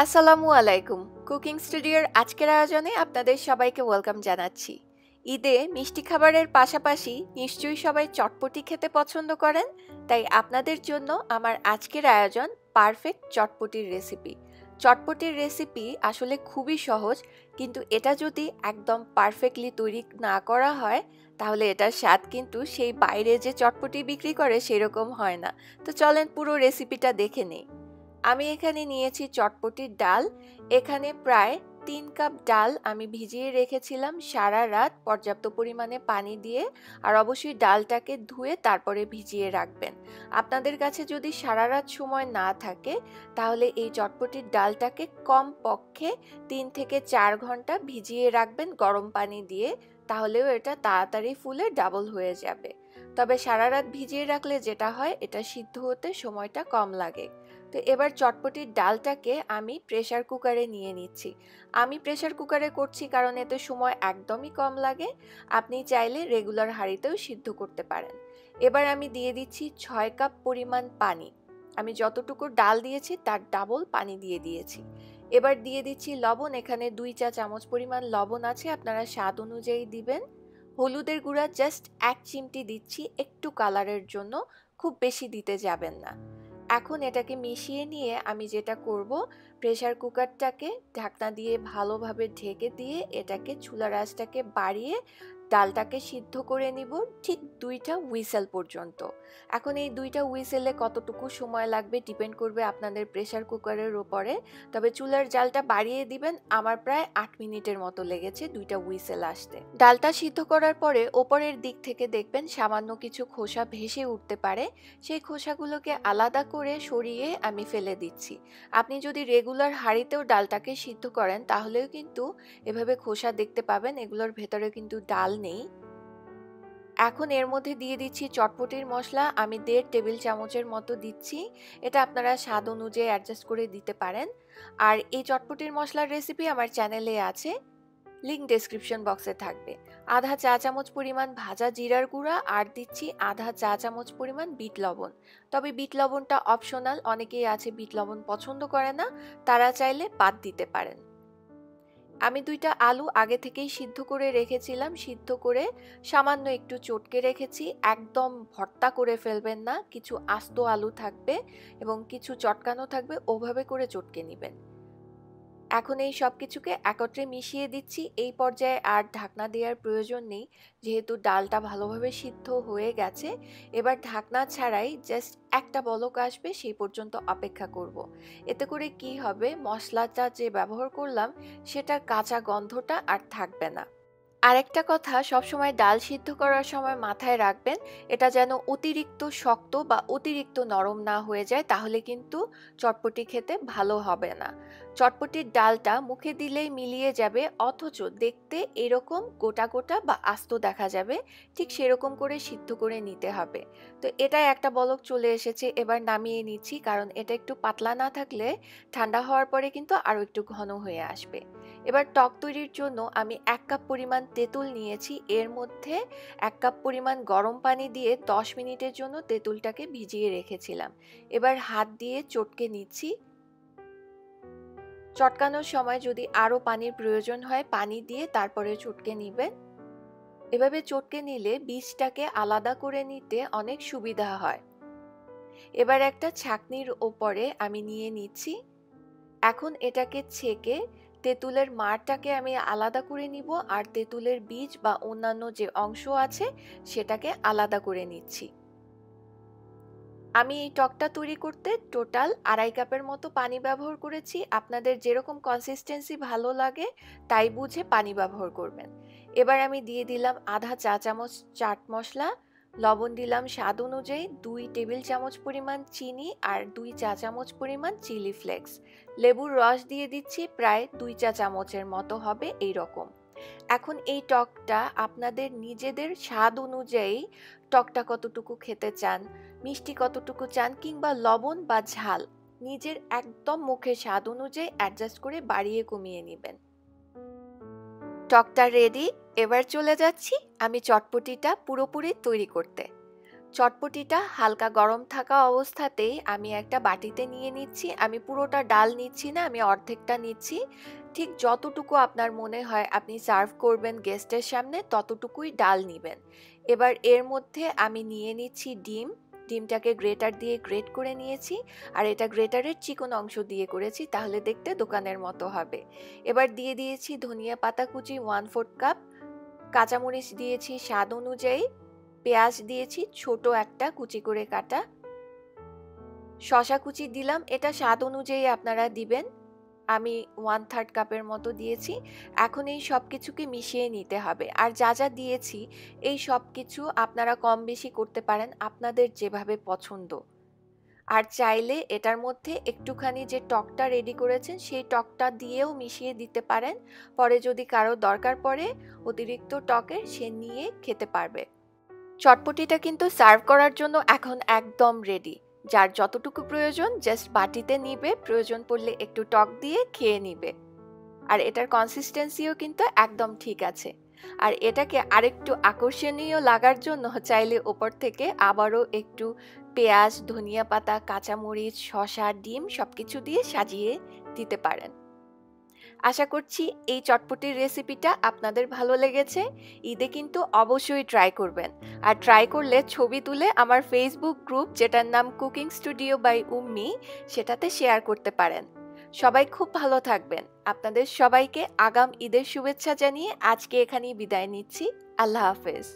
আসসালামু আলাইকুম। কুকিং স্টুডিওর আজকের আয়োজনে আপনাদের সবাইকে ওয়েলকাম জানাচ্ছি। ঈদে মিষ্টি খাবারের পাশাপাশি নিশ্চয়ই সবাই চটপটি খেতে পছন্দ করেন, তাই আপনাদের জন্য আমার আজকের আয়োজন পারফেক্ট চটপটির রেসিপি। চটপটির রেসিপি আসলে খুবই সহজ, কিন্তু এটা যদি একদম পারফেক্টলি তৈরি না করা হয় তাহলে এটার স্বাদ কিন্তু সেই বাইরে যে চটপটি বিক্রি করে সেরকম হয় না। তো চলেন পুরো রেসিপিটা দেখে নেই। আমি এখানে নিয়েছি চটপটির ডাল। এখানে প্রায় ৩ কাপ ডাল আমি ভিজিয়ে রেখেছিলাম সারা রাত পর্যাপ্ত পরিমাণে পানি দিয়ে। আর অবশ্যই ডালটাকে ধুয়ে তারপরে ভিজিয়ে রাখবেন। আপনাদের কাছে যদি সারা রাত সময় না থাকে তাহলে এই চটপটির ডালটাকে কমপক্ষে ৩ থেকে ৪ ঘন্টা ভিজিয়ে রাখবেন গরম পানি দিয়ে, তাহলেও এটা তাড়াতাড়ি ফুলে ডাবল হয়ে যাবে। তবে সারা রাত ভিজিয়ে রাখলে যেটা হয়, এটা সিদ্ধ হতে সময়টা কম লাগে। তো এবার চটপটির ডালটাকে আমি প্রেসার কুকারে নিয়ে নিচ্ছি। আমি প্রেসার কুকারে করছি কারণ এতে সময় একদমই কম লাগে। আপনি চাইলে রেগুলার হাঁড়িতেও সিদ্ধ করতে পারেন। এবার আমি দিয়ে দিচ্ছি ৬ কাপ পরিমাণ পানি। আমি যতটুকু ডাল দিয়েছি তার ডাবল পানি দিয়ে দিয়েছি। এবার দিয়ে দিচ্ছি লবণ। এখানে ২ চা চামচ পরিমাণ লবণ আছে, আপনারা স্বাদ অনুযায়ী দিবেন। হলুদের গুঁড়া জাস্ট ১ চিমটি দিচ্ছি একটু কালারের জন্য, খুব বেশি দিতে যাবেন না। এখন এটাকে মিশিয়ে নিয়ে আমি যেটা করব, প্রেসার কুকারটাকে ঢাকনা দিয়ে ভালোভাবে ঢেকে দিয়ে এটাকে চুলার আঁচটাকে বাড়িয়ে ডালটাকে সিদ্ধ করে নিব ঠিক ২টা হুইসেল পর্যন্ত। এখন এই ২টা হুইসেলে কতটুকু সময় লাগবে ডিপেন্ড করবে আপনাদের প্রেসার কুকারের উপরে। তবে চুলার জালটা বাড়িয়ে দিবেন। আমার প্রায় ৮ মিনিটের মতো লেগেছে ২টা হুইসেল আসতে। ডালটা সিদ্ধ করার পরে ওপরের দিক থেকে দেখবেন সামান্য কিছু খোসা ভেসে উঠতে পারে। সেই খোসাগুলোকে আলাদা করে সরিয়ে আমি ফেলে দিচ্ছি। আপনি যদি রেগুলার হাঁড়িতেও ডালটাকে সিদ্ধ করেন তাহলেও কিন্তু এভাবে খোসা দেখতে পাবেন, এগুলোর ভেতরে কিন্তু ডাল নেই। এখন এর মধ্যে দিয়ে দিচ্ছি চটপটির মশলা। আমি ১.৫ টেবিল চামচের মতো দিচ্ছি। এটা আপনারা স্বাদ অনুযায়ী অ্যাডজাস্ট করে দিতে পারেন। আর এই চটপটির মশলার রেসিপি আমার চ্যানেলে আছে, লিংক ডেসক্রিপশন বক্সে থাকবে। আধা চা চামচ পরিমাণ ভাজা জিরার গুঁড়া আর দিচ্ছি আধা চা চামচ পরিমাণ বিট লবণ। তবে বিট লবণটা অপশনাল, অনেকেই আছে বিট লবণ পছন্দ করে না, তারা চাইলে বাদ দিতে পারেন। আমি ২টা আলু আগে থেকেই সিদ্ধ করে রেখেছিলাম। সিদ্ধ করে সামান্য একটু চটকে রেখেছি। একদম ভর্তা করে ফেলবেন না, কিছু আস্ত আলু থাকবে এবং কিছু চটকানো থাকবে, ওভাবে করে চটকে নেবেন। এখন এই সব কিছুকে একত্রে মিশিয়ে দিচ্ছি। এই পর্যায়ে আর ঢাকনা দেওয়ার প্রয়োজন নেই, যেহেতু ডালটা ভালোভাবে সিদ্ধ হয়ে গেছে। এবার ঢাকনা ছাড়াই জাস্ট একটা বলক আসবে সেই পর্যন্ত অপেক্ষা করব। এতে করে কি হবে, মশলাটা যে ব্যবহার করলাম সেটার কাঁচা গন্ধটা আর থাকবে না। আরেকটা কথা সবসময় ডাল সিদ্ধ করার সময় মাথায় রাখবেন, এটা যেন অতিরিক্ত শক্ত বা অতিরিক্ত নরম না হয়ে যায়, তাহলে কিন্তু চটপটি খেতে ভালো হবে না। চটপটির ডালটা মুখে দিলেই মিলিয়ে যাবে, অথচ দেখতে এরকম গোটা গোটা বা আস্ত দেখা যাবে। ঠিক সেরকম করে সিদ্ধ করে নিতে হবে। তো এটা একটা বলক চলে এসেছে, এবার নামিয়ে নিচ্ছি, কারণ এটা একটু পাতলা না থাকলে ঠান্ডা হওয়ার পরে কিন্তু আরও একটু ঘন হয়ে আসবে। এবার টক তৈরির জন্য আমি ১ কাপ পরিমাণ তেঁতুল নিয়েছি। এর মধ্যে ১ কাপ পরিমাণ গরম পানি দিয়ে ১০ মিনিটের জন্য তেঁতুলটাকে ভিজিয়ে রেখেছিলাম। এবার হাত দিয়ে চটকে নিচ্ছি। চটকানোর সময় যদি আরও পানির প্রয়োজন হয় পানি দিয়ে তারপরে চটকে নিবেন। এভাবে চটকে নিলে বীজটাকে আলাদা করে নিতে অনেক সুবিধা হয়। এবার একটা ছাঁকনির ওপরে আমি নিয়ে নিচ্ছি। এখন এটাকে ছেঁকে তেঁতুলের মাড়টাকে আমি আলাদা করে নিব, আর তেঁতুলের বীজ বা অন্যান্য যে অংশ আছে সেটাকে আলাদা করে নিচ্ছি। আমি এই টকটা তৈরি করতে টোটাল ২.৫ কাপের মতো পানি ব্যবহার করেছি। আপনাদের যেরকম কনসিস্টেন্সি ভালো লাগে তাই বুঝে পানি ব্যবহার করবেন। এবার আমি দিয়ে দিলাম আধা চা চামচ চাট মশলা, লবণ দিলাম স্বাদ অনুযায়ী, ২ টেবিল চামচ পরিমাণ চিনি আর ২ চা চামচ পরিমাণ চিলি ফ্লেক্স। লেবুর রস দিয়ে দিচ্ছি, প্রায় ২ চা চামচের মতো হবে এই রকম। এখন এই টকটা আপনাদের নিজেদের স্বাদ অনুযায়ী, টকটা কতটুকু খেতে চান, মিষ্টি কতটুকু চান, কিংবা লবণ বা ঝাল নিজের একদম মুখের স্বাদ অনুযায়ী অ্যাডজাস্ট করে বাড়িয়ে কমিয়ে নেবেন। টকটা রেডি। এবার চলে যাচ্ছি আমি চটপটিটা পুরোপুরি তৈরি করতে। চটপটিটা হালকা গরম থাকা অবস্থাতেই আমি একটা বাটিতে নিয়ে নিচ্ছি। আমি পুরোটা ডাল নিচ্ছি না, আমি অর্ধেকটা নিচ্ছি। ঠিক যতটুকু আপনার মনে হয় আপনি সার্ভ করবেন গেস্টের সামনে ততটুকুই ডাল নিবেন। এবার এর মধ্যে আমি নিয়ে নিচ্ছি ডিম। ডিমটাকে গ্রেটার দিয়ে গ্রেট করে নিয়েছি, আর এটা গ্রেটারের চিকন অংশ দিয়ে করেছি, তাহলে দেখতে দোকানের মতো হবে। এবার দিয়ে দিয়েছি ধনিয়া পাতা কুচি 1/4 কাপ, কাঁচামরিচ দিয়েছি স্বাদ অনুযায়ী, পেঁয়াজ দিয়েছি ছোট একটা কুচি করে কাটা, শসা কুচি দিলাম, এটা স্বাদ অনুযায়ী আপনারা দিবেন। আমি 1/3 কাপের মতো দিয়েছি। এখন এই সব কিছুকে মিশিয়ে নিতে হবে। আর যা যা দিয়েছি এই সব কিছু আপনারা কম বেশি করতে পারেন আপনাদের যেভাবে পছন্দ। আর চাইলে এটার মধ্যে একটুখানি যে টকটা রেডি করেছেন সেই টকটা দিয়েও মিশিয়ে দিতে পারেন। পরে যদি কারো দরকার পড়ে অতিরিক্ত টকের, সে নিয়ে খেতে পারবে। চটপটিটা কিন্তু সার্ভ করার জন্য এখন একদম রেডি। যার যতটুকু প্রয়োজন জাস্ট বাটিতে নিবে, প্রয়োজন পড়লে একটু টক দিয়ে খেয়ে নিবে। আর এটার কনসিস্টেন্সিও কিন্তু একদম ঠিক আছে। আর এটাকে আরেকটু আকর্ষণীয় লাগার জন্য চাইলে ওপর থেকে আবারও একটু পেঁয়াজ, ধনিয়া পাতা, কাঁচামরিচ, শসা, ডিম সবকিছু দিয়ে সাজিয়ে দিতে পারেন। আশা করছি এই চটপটির রেসিপিটা আপনাদের ভালো লেগেছে। ঈদে কিন্তু অবশ্যই ট্রাই করবেন। আর ট্রাই করলে ছবি তুলে আমার ফেসবুক গ্রুপ, যেটার নাম কুকিং স্টুডিও বাই উম্মি, সেটাতে শেয়ার করতে পারেন। সবাই খুব ভালো থাকবেন। আপনাদের সবাইকে আগাম ঈদের শুভেচ্ছা জানিয়ে আজকে এখানেই বিদায় নিচ্ছি। আল্লাহ হাফেজ।